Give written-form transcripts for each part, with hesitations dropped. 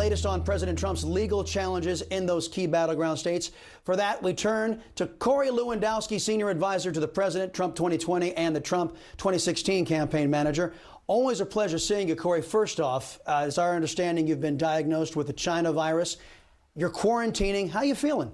latest on President Trump's legal challenges in those key battleground states. For that, we turn to Corey Lewandowski, senior advisor to the president, Trump 2020 and the Trump 2016 campaign manager. Always a pleasure seeing you, Corey. First off, it's our understanding you've been diagnosed with the China virus. You're quarantining. How are you feeling?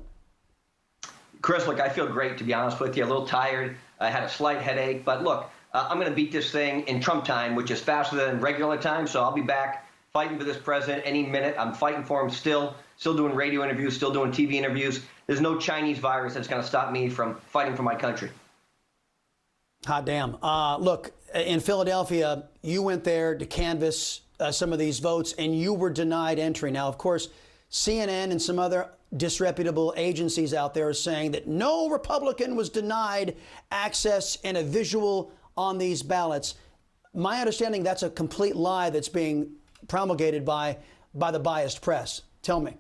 Chris, look, I feel great, to be honest with you. A little tired. I had a slight headache. But look, I'm going to beat this thing in Trump time, which is faster than regular time. So I'll be back fighting for this president any minute. I'm fighting for him still doing radio interviews, still doing TV interviews. There's no Chinese virus that's going to stop me from fighting for my country. Hot damn. Look, in Philadelphia, you went there to canvass some of these votes, and you were denied entry. Now, of course, CNN and some other disreputable agencies out there are saying that no Republican was denied access and a visual on these ballots. My understanding, that's a complete lie that's being promulgated by the biased press. Tell me.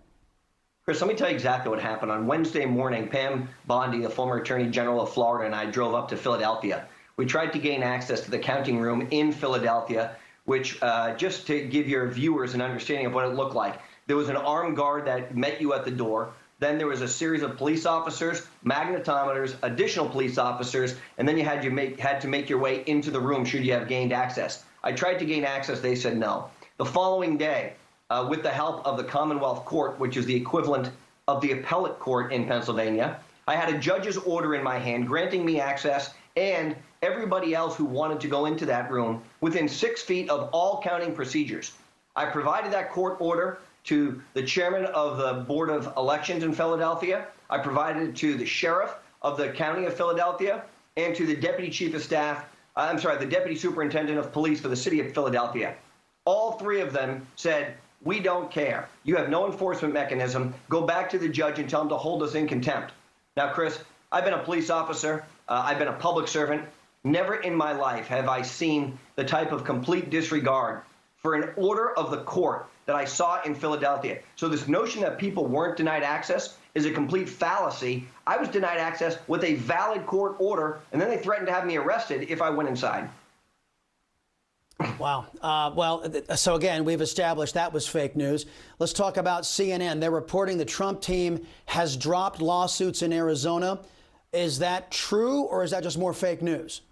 Chris, let me tell you exactly what happened. On Wednesday morning, Pam Bondi, the former Attorney General of Florida, and I drove up to Philadelphia. We tried to gain access to the counting room in Philadelphia, which, just to give your viewers an understanding of what it looked like, there was an armed guard that met you at the door. Then there was a series of police officers, magnetometers, additional police officers, and then you had to make your way into the room should you have gained access. I tried to gain access. They said no. The following day, with the help of the Commonwealth Court, which is the equivalent of the appellate court in Pennsylvania, I had a judge's order in my hand granting me access and everybody else who wanted to go into that room within 6 feet of all counting procedures. I provided that court order to the chairman of the Board of Elections in Philadelphia. I provided it to the sheriff of the county of Philadelphia and to the deputy chief of staff, the deputy superintendent of police for the city of Philadelphia. All three of them said, we don't care. You have no enforcement mechanism. Go back to the judge and tell him to hold us in contempt. Now, Chris, I've been a police officer. I've been a public servant. Never in my life have I seen the type of complete disregard for an order of the court that I saw in Philadelphia. So this notion that people weren't denied access is a complete fallacy. I was denied access with a valid court order, and then they threatened to have me arrested if I went inside. Wow. So again, we've established that was fake news. Let's talk about CNN. They're reporting the Trump team has dropped lawsuits in Arizona. Is that true, or is that just more fake news?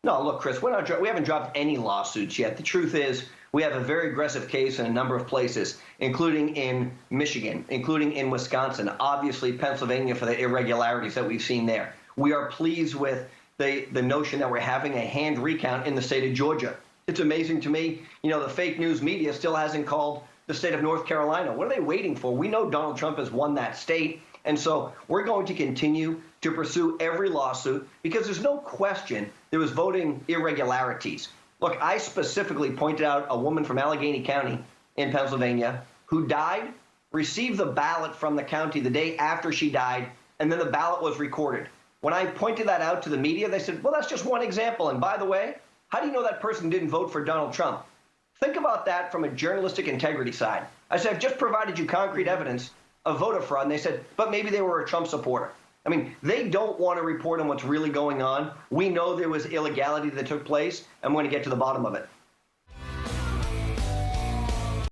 No, look, Chris, we haven't dropped any lawsuits yet. The truth is we have a very aggressive case in a number of places, including in Michigan, including in Wisconsin, obviously Pennsylvania for the irregularities that we've seen there. We are pleased with the notion that we're having a hand recount in the state of Georgia. It's amazing to me, the fake news media still hasn't called the state of North Carolina. What are they waiting for? We know Donald Trump has won that state. And so we're going to continue to pursue every lawsuit because there's no question there was voting irregularities. Look, I specifically pointed out a woman from Allegheny County in Pennsylvania who died, received the ballot from the county the day after she died, and then the ballot was recorded. When I pointed that out to the media, they said, well, that's just one example. And by the way, how do you know that person didn't vote for Donald Trump? Think about that from a journalistic integrity side. I said, I've just provided you concrete evidence of voter fraud. And they said, but maybe they were a Trump supporter. I mean, they don't want to report on what's really going on. We know there was illegality that took place. I'm going to get to the bottom of it.